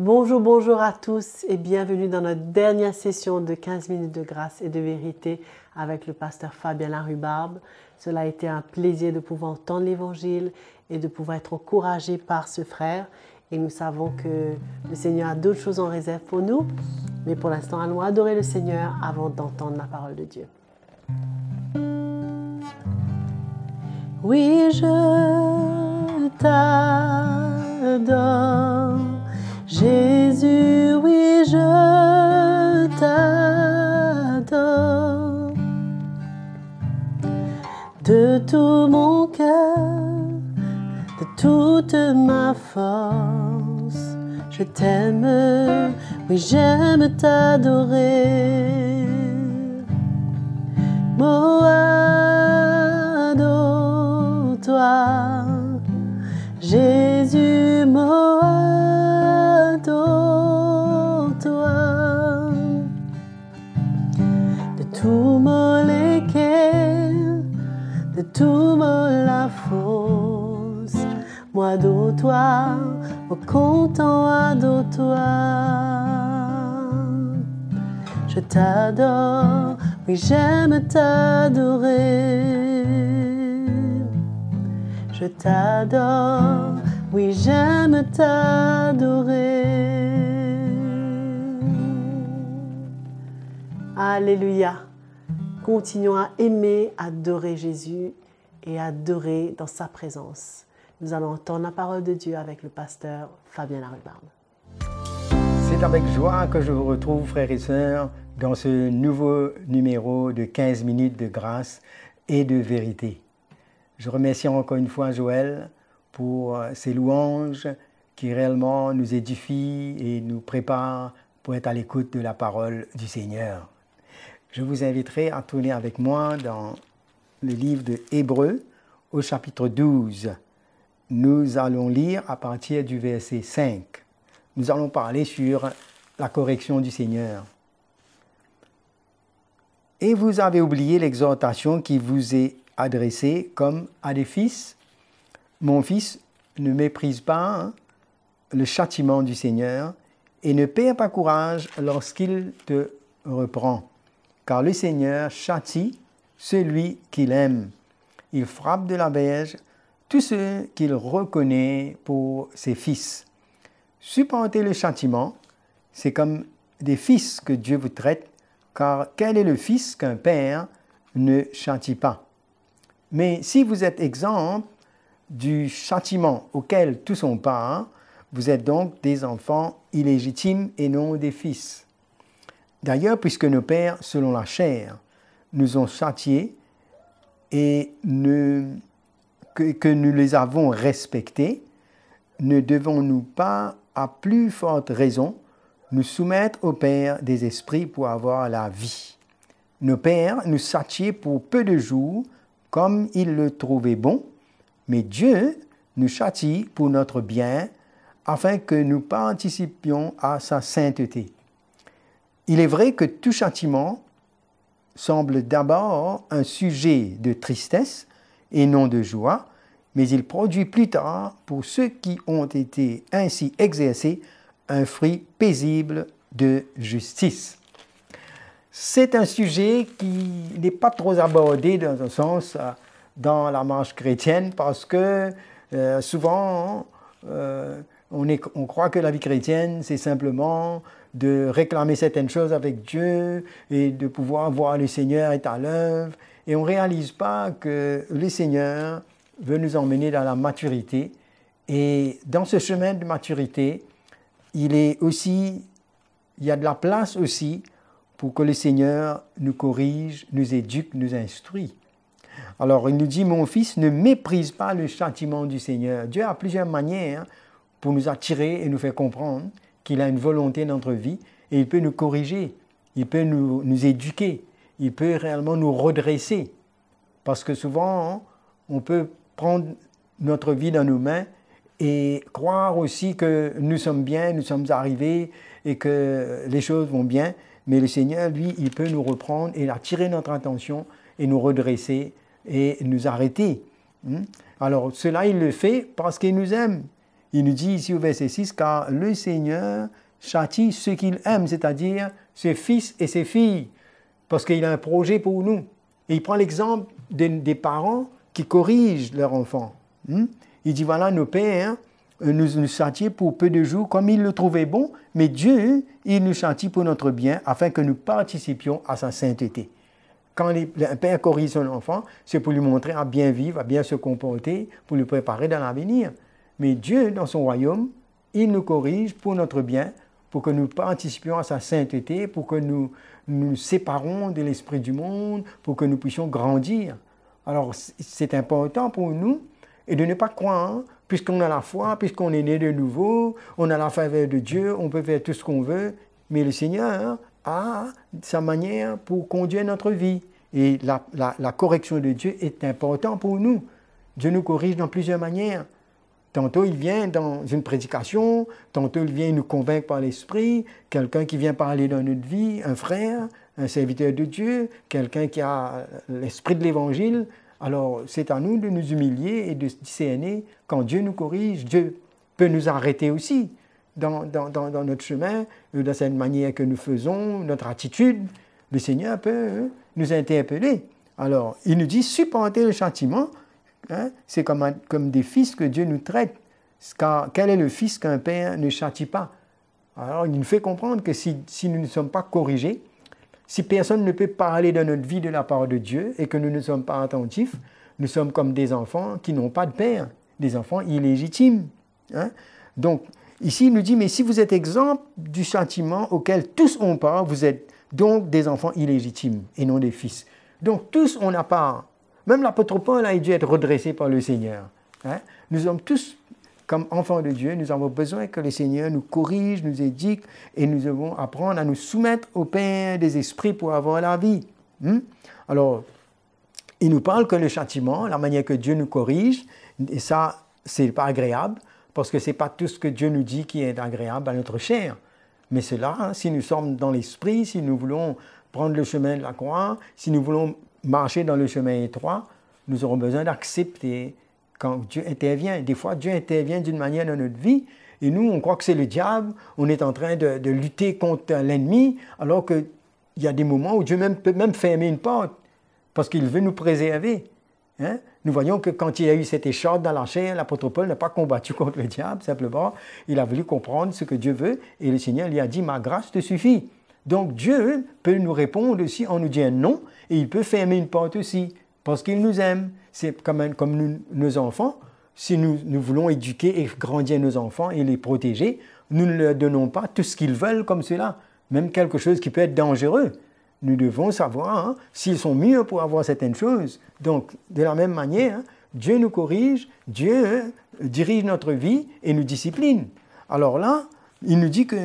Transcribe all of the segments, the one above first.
Bonjour, bonjour à tous et bienvenue dans notre dernière session de 15 minutes de grâce et de vérité avec le pasteur Fabien Larrubarbe. Cela a été un plaisir de pouvoir entendre l'évangile et de pouvoir être encouragé par ce frère. Et nous savons que le Seigneur a d'autres choses en réserve pour nous. Mais pour l'instant, allons adorer le Seigneur avant d'entendre la parole de Dieu. Oui, je t'adore. Jésus, oui, je t'adore. De tout mon cœur, de toute ma force, je t'aime, oui, j'aime t'adorer. Adore-toi, Jésus, adore-toi. De tout mon lesquels, de tout mon la force, moi adore-toi, au content adore-toi. Je t'adore, oui j'aime t'adorer. Je t'adore, oui j'aime t'adorer. Alléluia. Continuons à aimer, adorer Jésus et adorer dans sa présence. Nous allons entendre la parole de Dieu avec le pasteur Fabien Larrubarbe. C'est avec joie que je vous retrouve, frères et sœurs, dans ce nouveau numéro de 15 minutes de grâce et de vérité. Je remercie encore une fois Joël pour ses louanges qui réellement nous édifient et nous préparent pour être à l'écoute de la parole du Seigneur. Je vous inviterai à tourner avec moi dans le livre de Hébreux au chapitre 12. Nous allons lire à partir du verset 5. Nous allons parler sur la correction du Seigneur. Et vous avez oublié l'exhortation qui vous est adressée comme à des fils. Mon fils, ne méprise pas le châtiment du Seigneur et ne perds pas courage lorsqu'il te reprend. Car le Seigneur châtie celui qu'il aime. Il frappe de la verge tous ceux qu'il reconnaît pour ses fils. Supporter le châtiment, c'est comme des fils que Dieu vous traite, car quel est le fils qu'un père ne châtie pas? Mais si vous êtes exempt du châtiment auquel tous ont part, vous êtes donc des enfants illégitimes et non des fils. D'ailleurs, puisque nos pères, selon la chair, nous ont châtiés et que nous les avons respectés, ne devons-nous pas, à plus forte raison, nous soumettre au Père des esprits pour avoir la vie? Nos pères nous châtiaient pour peu de jours, comme ils le trouvaient bon, mais Dieu nous châtie pour notre bien, afin que nous participions à sa sainteté. Il est vrai que tout châtiment semble d'abord un sujet de tristesse et non de joie, mais il produit plus tard, pour ceux qui ont été ainsi exercés, un fruit paisible de justice. C'est un sujet qui n'est pas trop abordé dans un sens dans la marche chrétienne parce que souvent on croit que la vie chrétienne c'est simplement de réclamer certaines choses avec Dieu et de pouvoir voir le Seigneur est à l'œuvre et on ne réalise pas que le Seigneur veut nous emmener dans la maturité et dans ce chemin de maturité il y a de la place aussi pour que le Seigneur nous corrige, nous éduque, nous instruit. Alors, il nous dit, mon fils, ne méprise pas le châtiment du Seigneur. Dieu a plusieurs manières pour nous attirer et nous faire comprendre qu'il a une volonté dans notre vie et il peut nous corriger, il peut nous éduquer, il peut réellement nous redresser. Parce que souvent, on peut prendre notre vie dans nos mains et croire aussi que nous sommes bien, nous sommes arrivés et que les choses vont bien. Mais le Seigneur, lui, il peut nous reprendre et attirer notre attention et nous redresser et nous arrêter. Alors, cela, il le fait parce qu'il nous aime. Il nous dit ici au verset 6, car le Seigneur châtie ceux qu'il aime, c'est-à-dire ses fils et ses filles, parce qu'il a un projet pour nous. Et il prend l'exemple des parents qui corrigent leurs enfants. Il dit, voilà, nos pères nous châtiaient pour peu de jours comme ils le trouvaient bon, mais Dieu, il nous châtie pour notre bien, afin que nous participions à sa sainteté. Quand un père corrige son enfant, c'est pour lui montrer à bien vivre, à bien se comporter, pour le préparer dans l'avenir. Mais Dieu, dans son royaume, il nous corrige pour notre bien, pour que nous participions à sa sainteté, pour que nous nous séparons de l'esprit du monde, pour que nous puissions grandir. Alors, c'est important pour nous, et de ne pas croire, puisqu'on a la foi, puisqu'on est né de nouveau, on a la faveur de Dieu, on peut faire tout ce qu'on veut, mais le Seigneur a sa manière pour conduire notre vie. Et la correction de Dieu est importante pour nous. Dieu nous corrige dans plusieurs manières. Tantôt, il vient dans une prédication, tantôt, il vient nous convaincre par l'Esprit, quelqu'un qui vient parler dans notre vie, un frère, un serviteur de Dieu, quelqu'un qui a l'esprit de l'Évangile. Alors, c'est à nous de nous humilier et de discerner quand Dieu nous corrige. Dieu peut nous arrêter aussi dans notre chemin, dans cette manière que nous faisons, notre attitude. Le Seigneur peut nous interpeller. Alors, il nous dit, supporter le châtiment, c'est comme des fils que Dieu nous traite. Car quel est le fils qu'un père ne châtie pas? Alors, il nous fait comprendre que si nous ne sommes pas corrigés, si personne ne peut parler dans notre vie de la part de Dieu et que nous ne sommes pas attentifs, nous sommes comme des enfants qui n'ont pas de père, des enfants illégitimes. Donc, ici, il nous dit, mais si vous êtes exempt du châtiment auquel tous ont part, vous êtes donc des enfants illégitimes et non des fils. Donc, tous on a part. Même l'apôtre Paul a dû être redressé par le Seigneur. Nous sommes tous comme enfants de Dieu, nous avons besoin que le Seigneur nous corrige, nous éduque, et nous devons apprendre à nous soumettre au Père des esprits pour avoir la vie. Alors, il nous parle que le châtiment, la manière que Dieu nous corrige, et ça, c'est pas agréable, parce que c'est pas tout ce que Dieu nous dit qui est agréable à notre chair. Mais cela, si nous sommes dans l'esprit, si nous voulons prendre le chemin de la croix, si nous voulons marcher dans le chemin étroit, nous aurons besoin d'accepter quand Dieu intervient. Des fois, Dieu intervient d'une manière dans notre vie, et nous, on croit que c'est le diable, on est en train de lutter contre l'ennemi, alors qu'il y a des moments où Dieu peut même fermer une porte, parce qu'il veut nous préserver. Nous voyons que quand il y a eu cette écharpe dans la chair, l'apôtre Paul n'a pas combattu contre le diable, simplement, il a voulu comprendre ce que Dieu veut, et le Seigneur lui a dit, ma grâce te suffit. Donc Dieu peut nous répondre aussi en nous disant non, et il peut fermer une porte aussi, parce qu'il nous aime. C'est comme nos enfants, si nous voulons éduquer et grandir nos enfants et les protéger, nous ne leur donnons pas tout ce qu'ils veulent comme cela, même quelque chose qui peut être dangereux. Nous devons savoir s'ils sont mûrs pour avoir certaines choses. Donc, de la même manière, Dieu nous corrige, Dieu dirige notre vie et nous discipline. Alors là, il nous dit que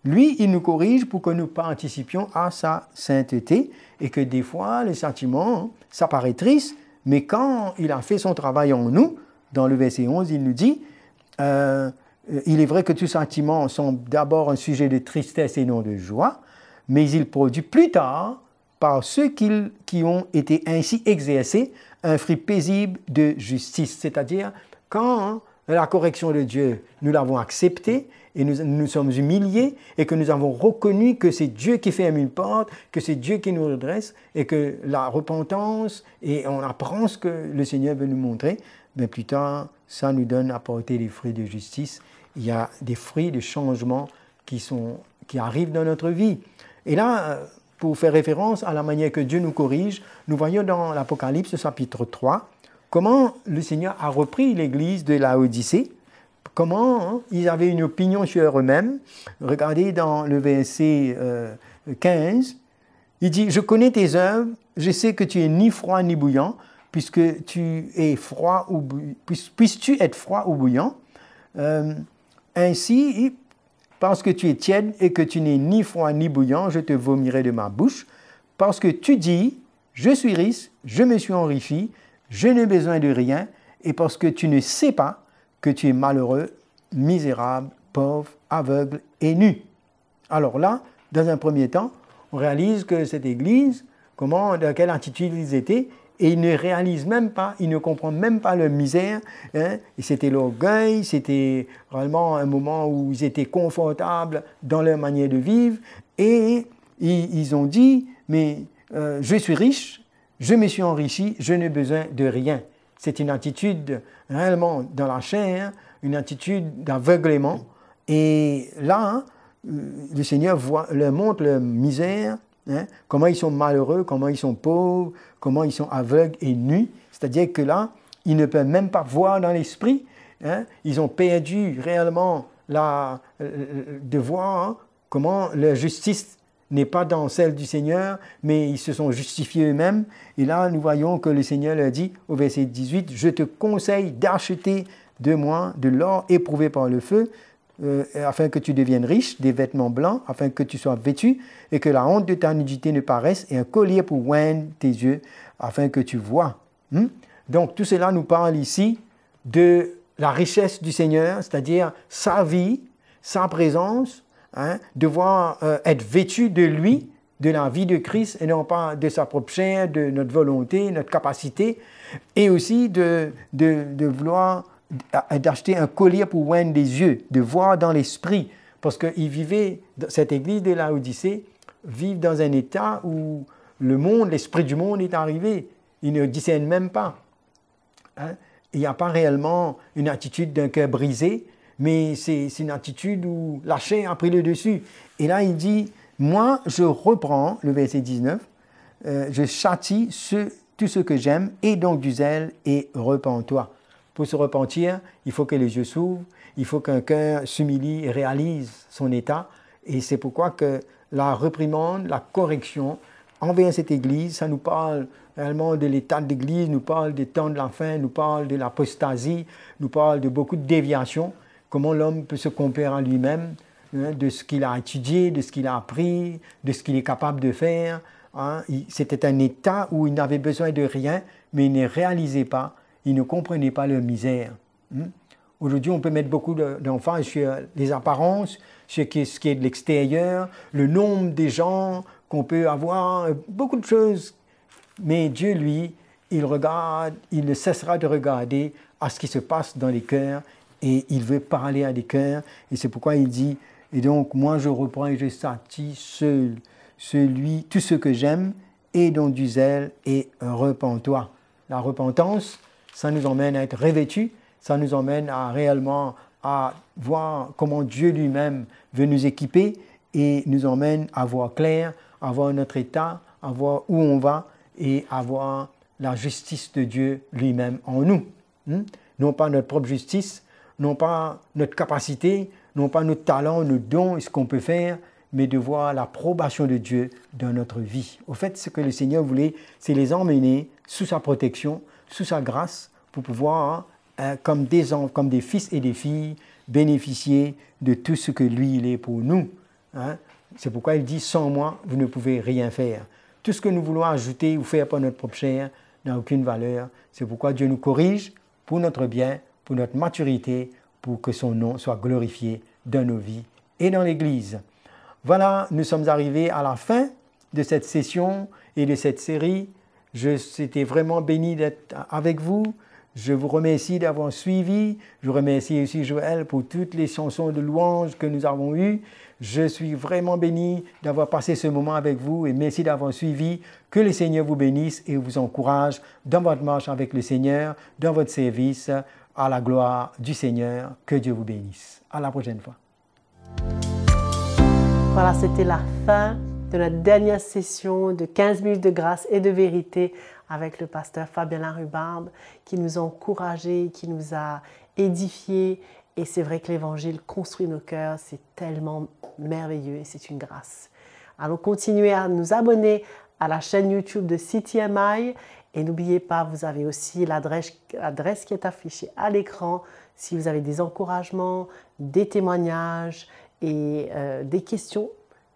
lui, il nous corrige pour que nous participions à sa sainteté et que des fois, les sentiments, ça paraît triste, mais quand il a fait son travail en nous, dans le verset 11, il nous dit « Il est vrai que tous sentiments sont d'abord un sujet de tristesse et non de joie, mais il produit plus tard, par ceux qui ont été ainsi exercés, un fruit paisible de justice. » C'est-à-dire, quand la correction de Dieu, nous l'avons acceptée, et nous sommes humiliés, et que nous avons reconnu que c'est Dieu qui ferme une porte, que c'est Dieu qui nous redresse, et que la repentance, et on apprend ce que le Seigneur veut nous montrer, mais plus tard, ça nous donne à porter des fruits de justice. Il y a des fruits de changement qui arrivent dans notre vie. Et là, pour faire référence à la manière que Dieu nous corrige, nous voyons dans l'Apocalypse chapitre 3, comment le Seigneur a repris l'église de Laodicée, comment ils avaient une opinion sur eux-mêmes. Regardez dans le verset 15, il dit « Je connais tes œuvres, je sais que tu es ni froid ni bouillant, puisque tu es froid ou puisses-tu être froid ou bouillant. Ainsi, parce que tu es tiède et que tu n'es ni froid ni bouillant, je te vomirai de ma bouche, parce que tu dis « Je suis riche, je me suis enrichi, je n'ai besoin de rien, et parce que tu ne sais pas que tu es malheureux, misérable, pauvre, aveugle et nu. » Alors là, dans un premier temps, on réalise que cette Église, dans quelle attitude ils étaient, et ils ne réalisent même pas, ils ne comprennent même pas leur misère. Hein. Et c'était l'orgueil, c'était vraiment un moment où ils étaient confortables dans leur manière de vivre. Et ils ont dit, mais je suis riche, je me suis enrichi, je n'ai besoin de rien. C'est une attitude réellement dans la chair, une attitude d'aveuglement. Et là, le Seigneur leur montre leur misère, hein, comment ils sont malheureux, comment ils sont pauvres, comment ils sont aveugles et nus. C'est-à-dire que là, ils ne peuvent même pas voir dans l'esprit. Hein, ils ont perdu réellement de voir hein, comment leur justice n'est pas dans celle du Seigneur, mais ils se sont justifiés eux-mêmes. Et là, nous voyons que le Seigneur leur dit au verset 18, « Je te conseille d'acheter de moi de l'or éprouvé par le feu, afin que tu deviennes riche, des vêtements blancs, afin que tu sois vêtu, et que la honte de ta nudité ne paraisse, et un collier pour oindre tes yeux, afin que tu vois. » Donc tout cela nous parle ici de la richesse du Seigneur, c'est-à-dire sa vie, sa présence, hein, devoir être vêtu de lui, de la vie de Christ, et non pas de sa propre chair, de notre volonté, notre capacité, et aussi de vouloir d'acheter un collier pour oindre les yeux, de voir dans l'esprit, parce qu'ils vivaient, cette église de Laodicée, vivent dans un état où le monde, l'esprit du monde est arrivé. Ils ne discernent même pas. Hein? Il n'y a pas réellement une attitude d'un cœur brisé, mais c'est une attitude où la chair a pris le dessus. Et là, il dit, moi, je reprends, le verset 19, je châtie tout ce que j'aime, et donc du zèle, et repens-toi. Pour se repentir, il faut que les yeux s'ouvrent, il faut qu'un cœur s'humilie et réalise son état. Et c'est pourquoi que la réprimande, la correction envers cette Église, ça nous parle réellement de l'état de l'Église, nous parle des temps de la fin, nous parle de l'apostasie, nous parle de beaucoup de déviations, comment l'homme peut se comparer à lui-même, hein, de ce qu'il a étudié, de ce qu'il a appris, de ce qu'il est capable de faire. Hein. C'était un état où il n'avait besoin de rien, mais il ne réalisait pas, il ne comprenait pas leur misère. Aujourd'hui, on peut mettre beaucoup d'emphase sur les apparences, sur ce qui est de l'extérieur, le nombre des gens qu'on peut avoir, beaucoup de choses. Mais Dieu, lui, il regarde, il ne cessera de regarder à ce qui se passe dans les cœurs et il veut parler à des cœurs. Et c'est pourquoi il dit, et donc moi je reprends et je châtie tout ce que j'aime, et donc du zèle et repens-toi. La repentance, ça nous emmène à être revêtus, ça nous emmène à réellement à voir comment Dieu lui-même veut nous équiper et nous emmène à voir clair, à voir notre état, à voir où on va et à voir la justice de Dieu lui-même en nous. Non pas notre propre justice, non pas notre capacité, non pas notre talent, nos dons et ce qu'on peut faire, mais de voir l'approbation de Dieu dans notre vie. Au fait, ce que le Seigneur voulait, c'est les emmener sous sa protection, sous sa grâce, pour pouvoir, comme des fils et des filles, bénéficier de tout ce que lui, il est pour nous. Hein? C'est pourquoi il dit, sans moi, vous ne pouvez rien faire. Tout ce que nous voulons ajouter ou faire par notre propre chair n'a aucune valeur. C'est pourquoi Dieu nous corrige pour notre bien, pour notre maturité, pour que son nom soit glorifié dans nos vies et dans l'Église. Voilà, nous sommes arrivés à la fin de cette session et de cette série. J'étais vraiment béni d'être avec vous. Je vous remercie d'avoir suivi. Je remercie aussi Joël pour toutes les chansons de louange que nous avons eues. Je suis vraiment béni d'avoir passé ce moment avec vous et merci d'avoir suivi. Que le Seigneur vous bénisse et vous encourage dans votre marche avec le Seigneur, dans votre service, à la gloire du Seigneur. Que Dieu vous bénisse. À la prochaine fois. Voilà, c'était la fin de notre dernière session de 15 minutes de grâce et de vérité avec le pasteur Fabien Larrubarbe qui nous a encouragés, qui nous a édifiés. Et c'est vrai que l'Évangile construit nos cœurs, c'est tellement merveilleux et c'est une grâce. Alors continuez à nous abonner à la chaîne YouTube de CTMI et n'oubliez pas, vous avez aussi l'adresse qui est affichée à l'écran si vous avez des encouragements, des témoignages et des questions,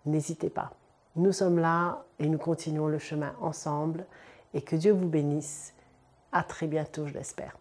n'hésitez pas. Nous sommes là et nous continuons le chemin ensemble et que Dieu vous bénisse. À très bientôt, je l'espère.